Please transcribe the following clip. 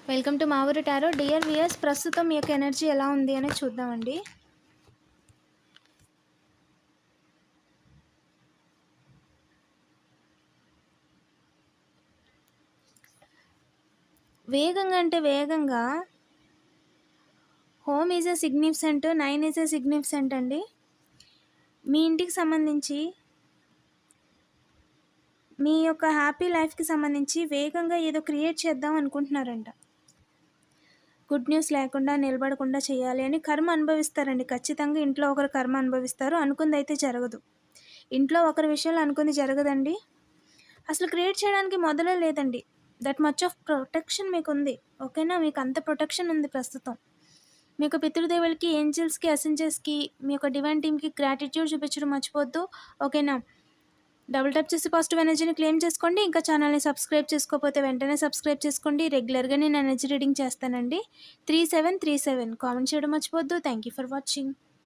Welcome to మా ఊరి tarot. Dear weirs, ప్రస్తుతం మీ యొక్క ఎనర్జీ ఎలా ఉంది అని చూద్దామండి. వేగంగా అంటే వేగంగా home is a significant, 9 is a significant అండి. మీ ఇంటికి సంబంధించి మీ యొక్క హ్యాపీ లైఫ్కి సంబంధించి వేగంగా ఏదో క్రియేట్ చేద్దాం అనుకుంటున్నారంట. గుడ్ న్యూస్ లేకుండా నిలబడకుండా చేయాలి అని కర్మ అనుభవిస్తారండి. ఖచ్చితంగా ఇంట్లో ఒకరు కర్మ అనుభవిస్తారు. అనుకుంది అయితే జరగదు. ఇంట్లో ఒకరి విషయంలో అనుకుంది జరగదండి. అసలు క్రియేట్ చేయడానికి మొదలే లేదండి. దట్ మచ్ ఆఫ్ ప్రొటెక్షన్ మీకుంది. ఓకేనా? మీకు అంత ప్రొటెక్షన్ ఉంది ప్రస్తుతం. మీ యొక్క పితృదేవులకి, ఏంజెల్స్‌కి, అసెంజర్స్‌కి, మీ యొక్క డివైన్ టీమ్‌కి గ్రాటిట్యూడ్ చూపించడం మర్చిపోవద్దు. ఓకేనా? డబుల్ ట్యాప్ చేసి పాజిటివ్ ఎనర్జీని క్లెయిమ్ చేసుకోండి. ఇంకా ఛానల్‌ని సబ్స్క్రైబ్ చేసుకోకపోతే వెంటనే సబ్స్క్రైబ్ చేసుకోండి. రెగ్యులర్‌గా నేను ఎనర్జీ రీడింగ్ చేస్తానండి. 3737 కామెంట్ చేయడం మర్చిపోవద్దు. Thank you for watching.